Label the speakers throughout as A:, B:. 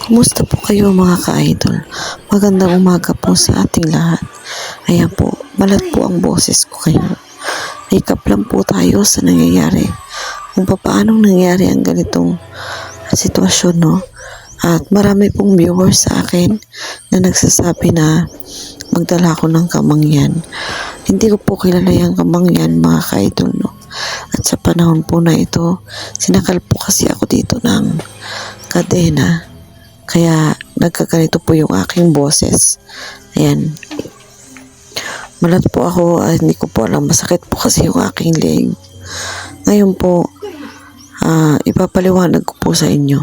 A: Kumusta po kayo mga ka-idol? Magandang umaga po sa ating lahat. Ayan po, malat po ang boses ko kayo. Recap lang po tayo sa nangyayari. Kung paano nangyayari ang ganitong sitwasyon, no? At marami pong viewers sa akin na nagsasabi na magdala ako ng kamangyan. Hindi ko po kilala yung kamangyan mga ka-idol, no? At sa panahon po na ito, sinakal po kasi ako dito ng kadena. Kaya nagkaganito po yung aking boses. Ayan. Malat po ako, hindi ko po alam. Masakit po kasi yung aking leg. Ngayon po, ipapaliwanag ko po sa inyo.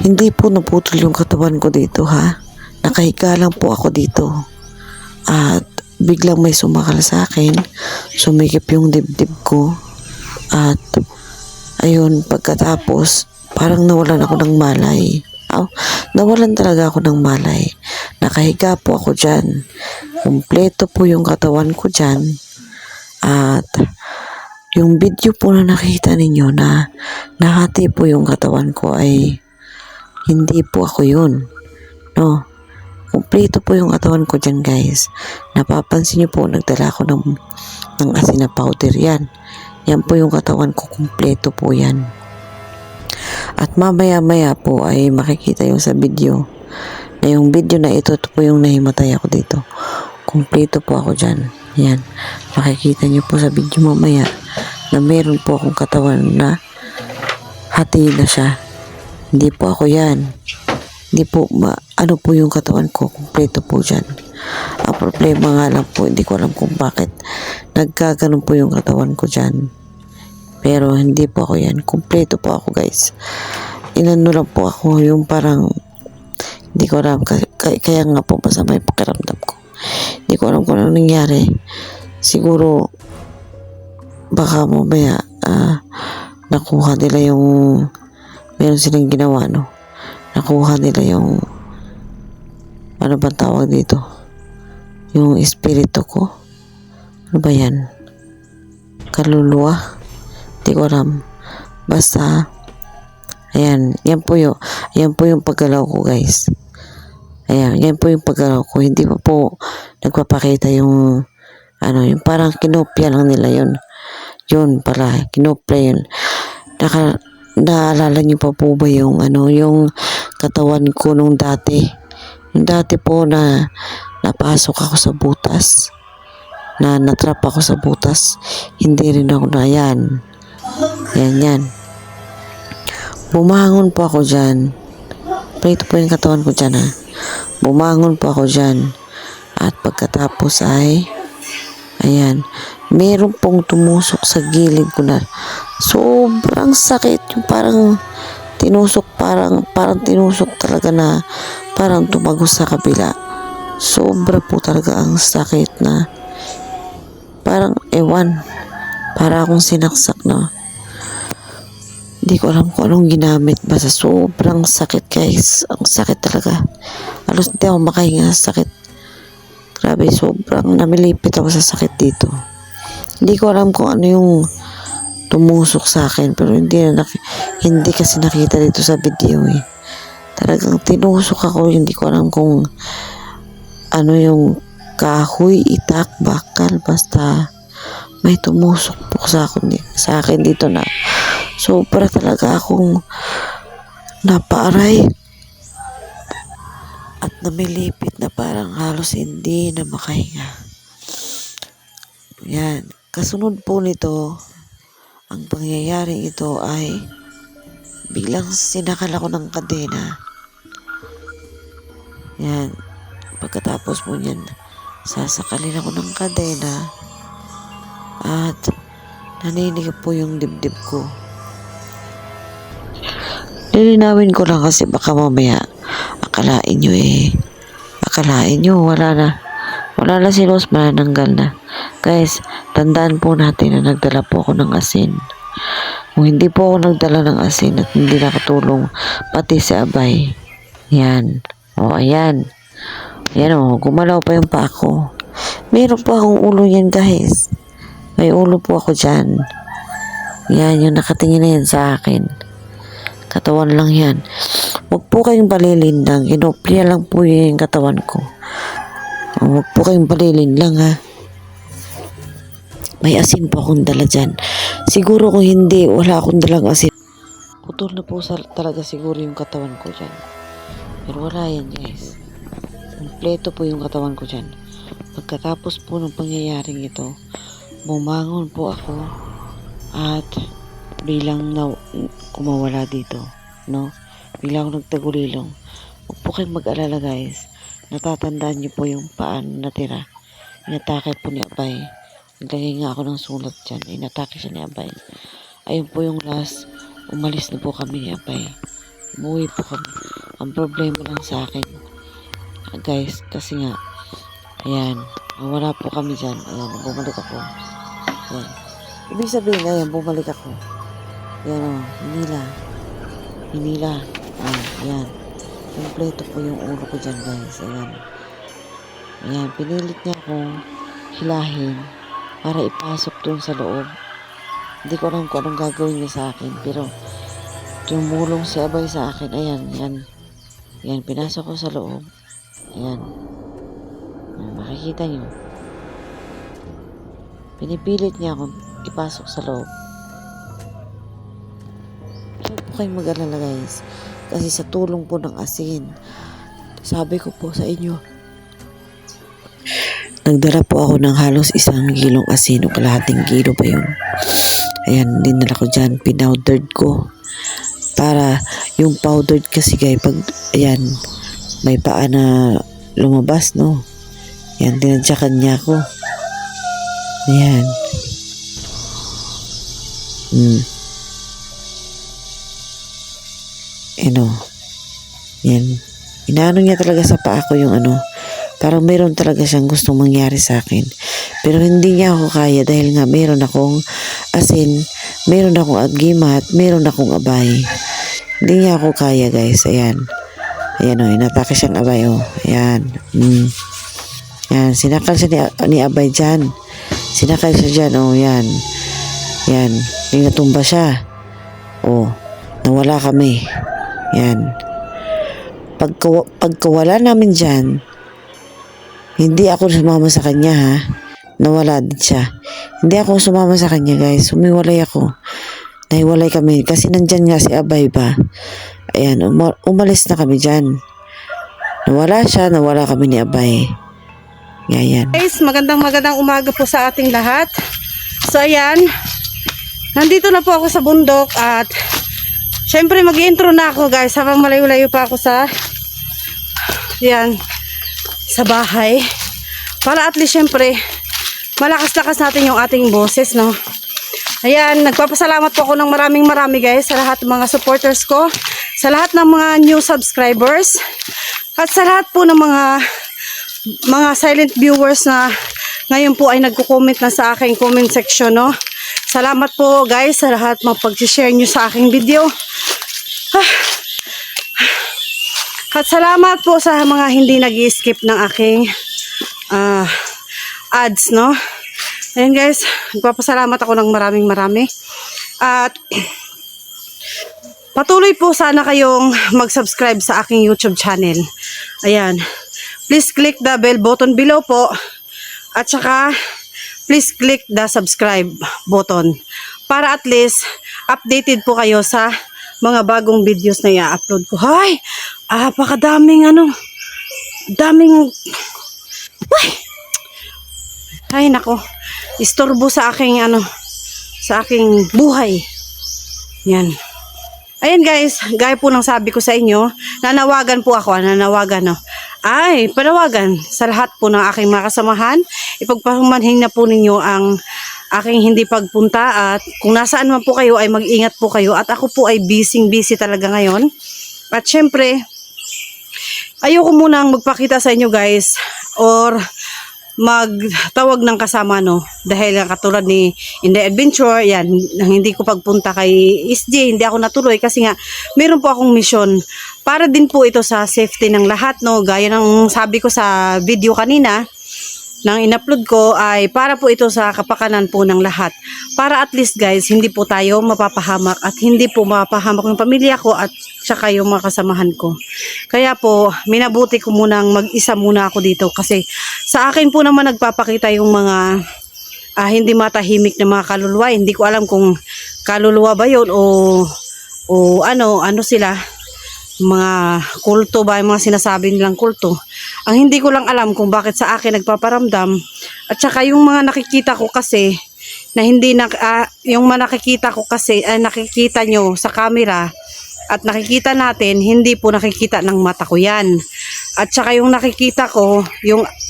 A: Hindi po naputol yung katawan ko dito ha. Nakahiga lang po ako dito. At biglang may sumakal sa akin. Sumikip yung dibdib ko. At ayun, pagkatapos, parang nawalan ako ng malay. Nawalan talaga ako ng malay. Nakahiga po ako dyan. Kumpleto po yung katawan ko dyan. At yung video po na nakita ninyo na nahati po yung katawan ko ay hindi po ako yun. No. Kumpleto po yung katawan ko dyan guys. Napapansin nyo po nagdala ako ng asin na powder yan. Yan po yung katawan ko. Kumpleto po yan. At mamaya-maya po ay makikita yung sa video na yung video na ito po yung nahimatay ako dito. Kumpleto po ako dyan. Yan. Makikita nyo po sa video mamaya na meron po akong katawan na hati na siya. Hindi po ako yan. Hindi po, ano po yung katawan ko. Kumpleto po dyan. Ang problema nga lang po, hindi ko alam kung bakit nagkaganon po yung katawan ko dyan. Pero hindi po ako yan. Kumpleto po ako guys. Inano lang po ako yung parang hindi ko alam. Kaya nga po masama yung pakiramdam ko. Hindi ko alam kung ano nangyari. Siguro baka mamaya nakuha nila yung meron silang ginawa no. Nakuha nila yung ano ba tawag dito? Yung espiritu ko. Ano ba yan? Kaluluwa? Hindi ko alam. Basta, ayan, yan po yung paggalaw ko guys. Ayan, yan po yung paggalaw ko. Hindi pa po nagpapakita yung, yung parang kinopya lang nila yun. Yun pala, kinopya yun. Naalala niyo pa po ba yung, yung katawan ko nung dati? Yung dati po na napasok ako sa butas. Na natrap ako sa butas. Hindi rin ako na yan. Yan. Bumangon po ako dyan. Ito po yung katawan ko dyan ha. Bumangon po ako dyan. At pagkatapos ay, ayan, meron pong tumusok sa gilid ko na sobrang sakit. Yung parang tinusok, parang tinusok talaga na parang tumagos sa kabila. Sobra po talaga ang sakit na parang ewan. Para akong sinaksak na. Hindi ko alam kung anong ginamit. Basta sobrang sakit guys. Ang sakit talaga. Halos hindi ako makahinga sa sakit. Grabe, sobrang namilipit ako sa sakit dito. Hindi ko alam kung ano yung tumusok sa akin. Pero hindi kasi nakita dito sa video eh. Talagang tinusok ako. Hindi ko alam kung ano yung kahoy, itak, bakal. Basta may tumusok po sa akin dito na sobra talaga akong napaaray at namilipit na parang halos hindi na makahinga. Yan. Kasunod po nito, ang pangyayaring ito ay biglang sinakal ako ng kadena. Yan. Pagkatapos po niyan, sasakalin ako ng kadena at naninig po yung dibdib ko. Lilinawin ko lang kasi baka mamaya akalain nyo wala na si Rose, manananggal na. Guys, tandaan po natin na nagdala po ako ng asin. Kung hindi po ako nagdala ng asin at hindi nakatulong pati si Abay, yan, ayan, gumalaw pa yung paa ko. Meron po akong ulo yan guys. May ulo po ako dyan. Yan, yung nakatingin na yan sa akin. Katawan lang yan. Huwag po kayong palilindang. Kinoplia lang po yung katawan ko. Huwag po kayong palilindang ha. May asin po akong dala dyan. Siguro kung hindi, wala akong dalang asin. Putol na po talaga siguro yung katawan ko dyan. Pero wala yan guys. Kompleto po yung katawan ko dyan. Pagkatapos po ng pangyayaring ito, bumangon po ako at bilang kumawala dito, no? Bilang ako nagtagulilong. Huwag po kayong mag-alala guys. Natatandaan niyo po yung paano natira. Inatake po ni Abay. Naglagay nga ako ng sulat dyan. Inatake siya ni Abay. Ayun po yung last. Umalis na po kami ni Abay. Umuwi po kami. Ang problema lang sa akin, guys, kasi nga, ayan, wala po kami dyan. Ayan, bumalik ako. Ayan. Ibig sabihin, ayan, bumalik ako. Ayan o, hinila. Ayan. Kompleto po yung ulo ko dyan, guys. Ayan. Ayan, pinilit niya akong hilahin para ipasok doon sa loob. Hindi ko alam kung anong gagawin niya sa akin, pero tumulong si Abay sa akin. Ayan, yan. Ayan, pinasok ko sa loob. Ayan. Makikita nyo. Pinipilit niya akong ipasok sa loob. Huwag po kayong mag-alala guys. Kasi sa tulong po ng asin, sabi ko po sa inyo, nagdala po ako ng halos 1 kilong asin o kalahating kilo pa yun. Ayan, dinala ko dyan. Pinowdered ko. Para yung powdered kasi guys, pag, ayan, may paa na lumabas, no? Ayan, dinadyakan niya ako. Ayan. Ano? Ayan. Inaano niya talaga sa paa ko yung ano. Parang meron talaga siyang gustong mangyari sa akin. Pero hindi niya ako kaya dahil nga meron akong asin, meron akong agimat, meron akong Abay. Hindi niya ako kaya guys. Ayan. Ayan o, inatake siyang Abay o. Ayan. Ayan, sinakal siya ni Abay dyan. Sinakal siya dyan o. Ayan. Ayan. Natumba siya. O. Nawala kami. Ayan. Pagkawala namin dyan, hindi ako sumama sa kanya ha. Nawala din siya. Hindi ako sumama sa kanya guys. Umiwalay ako. Nahiwalay kami. Kasi nandyan nga si Abay ba. Ayan. Umalis na kami dyan. Nawala siya. Nawala kami ni Abay. Ayan.
B: Guys, magandang umaga po sa ating lahat. So ayan. Nandito na po ako sa bundok. At syempre mag-intro na ako guys. Habang malayo-layo pa ako sa sa bahay. Para at least syempre malakas-lakas natin yung ating boses, no? Ayan, nagpapasalamat po ako ng maraming guys sa lahat ng mga supporters ko, sa lahat ng mga new subscribers, at sa lahat po ng mga silent viewers na ngayon po ay nagko-comment na sa aking comment section, no? Salamat po guys sa lahat ng pag-share nyo sa aking video. At salamat po sa mga hindi nag-skip ng aking ads, no? Ayan guys, nagpapasalamat ako ng marami. At patuloy po sana kayong mag-subscribe sa aking YouTube channel. Ayan. Please click the bell button below po. At saka, please click the subscribe button. Para at least, updated po kayo sa mga bagong videos na i-upload ko. Hay! Pakadaming ay nako, istorbo sa aking sa aking buhay. Yan. Ayan guys, gaya po ng sabi ko sa inyo, nanawagan po ako, no. Ay, panawagan sa lahat po ng aking mga kasamahan. Ipagpahumanhin na po ninyo ang aking hindi pagpunta at kung nasaan man po kayo ay mag-ingat po kayo at ako po ay busy talaga ngayon. At syempre, ayoko munang magpakita sa inyo guys or magtawag ng kasama, no, dahil katulad ni In The Adventure, yan, hindi ko pagpunta kay SJ, hindi ako natuloy kasi nga meron po akong mission para din po ito sa safety ng lahat, no, gaya ng sabi ko sa video kanina. in-upload ko ay para po ito sa kapakanan po ng lahat. Para at least guys, hindi po tayo mapapahamak at hindi po mapapahamak yung pamilya ko at saka yung mga kasamahan ko. Kaya po, minabuti ko munang mag-isa muna ako dito kasi sa akin po naman nagpapakita yung mga hindi matahimik na mga kaluluwa. Hindi ko alam kung kaluluwa ba yun o ano sila, mga kulto ba, yung mga sinasabi nilang kulto. Ang hindi ko lang alam kung bakit sa akin nagpaparamdam at saka yung mga nakikita ko kasi na hindi yung mga nakikita ko kasi nakikita nyo sa camera at nakikita natin, hindi po nakikita ng mata ko yan. At saka yung nakikita ko,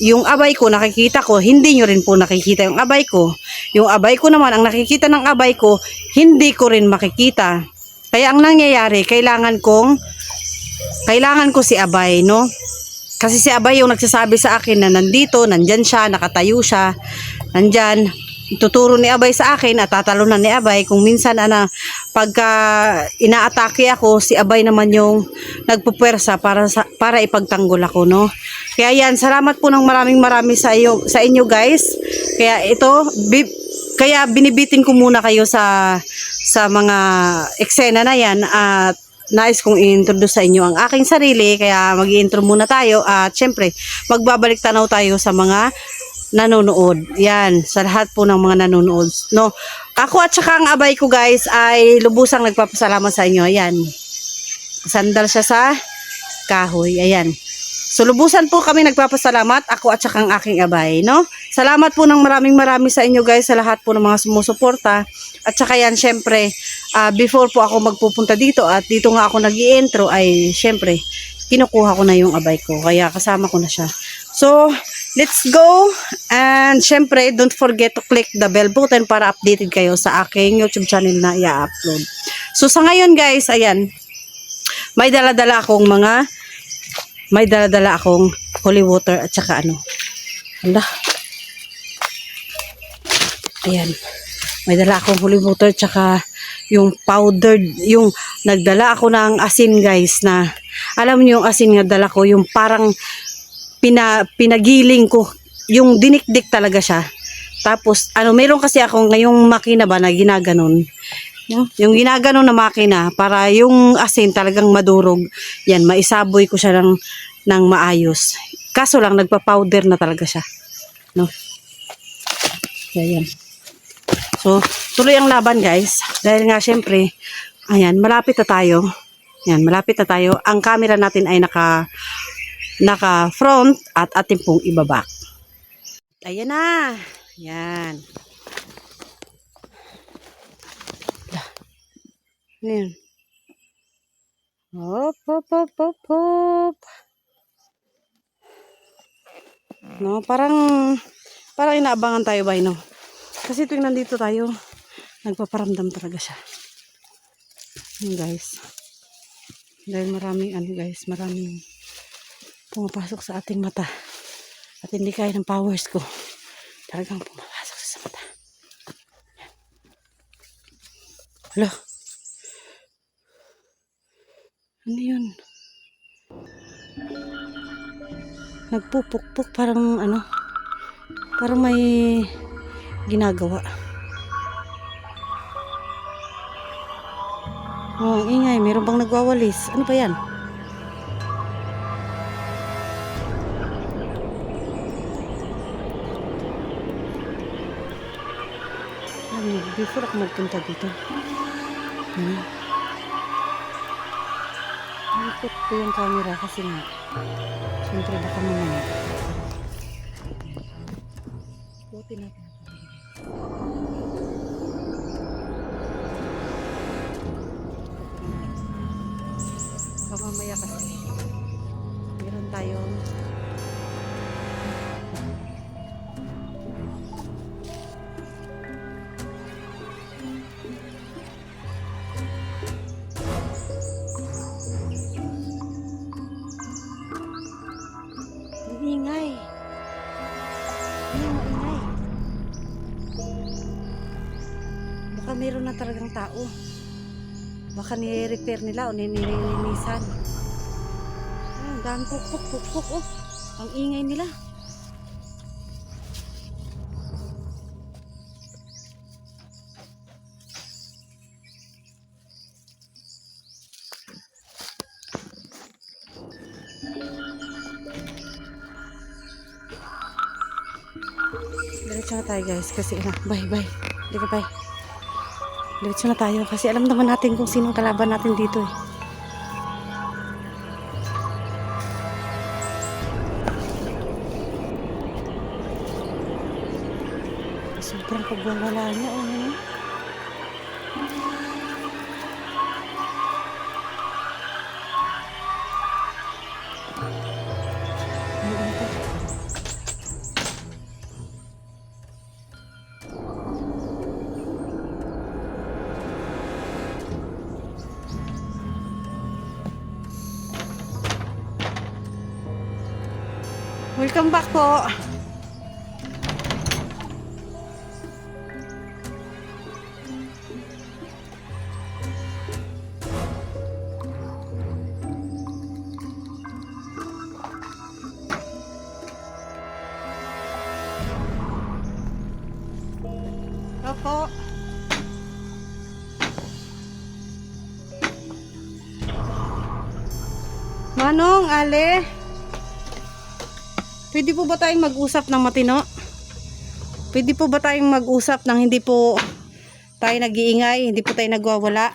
B: yung abay ko nakikita ko, hindi nyo rin po nakikita yung abay ko. Yung abay ko naman, ang nakikita ng abay ko, hindi ko rin makikita. Kaya ang nangyayari, kailangan ko si Abay, no? Kasi si Abay yung nagsasabi sa akin na nandyan siya, nakatayo siya, nandyan. Ituturo ni Abay sa akin at tatalunan ni Abay kung minsan pagka inaatake ako, si Abay naman yung nagpupuwersa para ipagtanggol ako, no? Kaya yan, salamat po ng maraming sa inyo guys. Kaya ito, kaya binibitin ko muna kayo sa mga eksena na yan at nais kong i-introduce sa inyo ang aking sarili. Kaya mag-i-intro muna tayo at syempre magbabalik tanaw tayo sa mga nanonood. Yan, sa lahat po ng mga nanonood, no? Ako at saka ang abay ko guys ay lubusang nagpapasalamat sa inyo. Ayan, sandal siya sa kahoy. Ayan. So lubusan po kami nagpapasalamat, ako at saka ang aking abay, no? Salamat po ng maraming sa inyo guys, sa lahat po ng mga sumusuporta. At saka yan, syempre, before po ako magpupunta dito at dito nga ako nag-i-intro ay syempre, kinukuha ko na yung abay ko. Kaya kasama ko na siya. So, let's go. And syempre, don't forget to click the bell button para updated kayo sa aking YouTube channel na i-upload. So, sa ngayon guys, ayan, may dala-dala akong holy water at saka hala. Ayan. May dala akong holy water at saka yung powdered, yung nagdala ako ng asin guys na, alam niyo yung asin nga dala ko, yung parang pinagiling ko, yung dinikdik talaga siya. Tapos, meron kasi akong ngayong makina ba na ginaganon. Yung ginaganon na makina para yung asin talagang madurog. Yan, maisaboy ko siya ng maayos. Kaso lang, nagpa-powder na talaga siya. No? Yan. So, tuloy ang laban guys. Dahil nga syempre, ayan, malapit na tayo. Yan, malapit na tayo. Ang camera natin ay naka front at atin pong ibabak. Ayan na. Yan. Ayan. Hop. No, parang inaabangan tayo ba, no? Kasi tuwing nandito tayo, nagpaparamdam talaga siya. Yun guys. Dahil maraming pumapasok sa ating mata. At hindi kaya ng powers ko. Talagang pumapasok sa mata. Hala. Ano yun? Nagpupukpuk parang may ginagawa. Oh, ang ingay. Meron bang nagwawalis? Ano pa yan? Before ako magpunta dito. Ikot ko yung camera kasi nga. Siyempre baka mamaya. Ikutin natin. Baka mamaya kasi meron tayong ingay. Ingay. Baka meron na talagang tao. Baka ni-repair nila o nilinisan. Dami pukpuk. Oh. Ang ingay nila. Diretso na tayo guys kasi bye. Hindi ka bye. Diretso na tayo kasi alam naman natin kung sinong kalaban natin dito eh. Sobrang pagwawala niya. Oh. Welcome back po. Opo. Manong, Ale. Pwede po ba tayong mag-usap ng matino? Pwede po ba tayong mag-usap ng hindi po tayo nag-iingay, hindi po tayo nagwawala?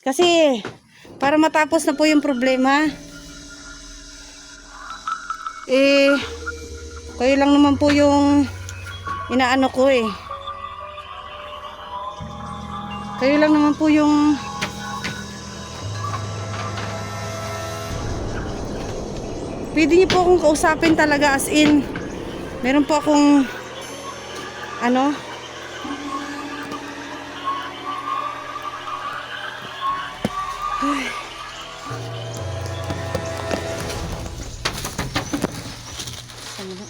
B: Kasi para matapos na po yung problema. Kayo lang naman po yung inaano ko eh. Kayo lang naman po yung pwede niyo po akong kausapin talaga as in. Meron po akong ano? Ay. Sama na.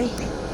B: Ay.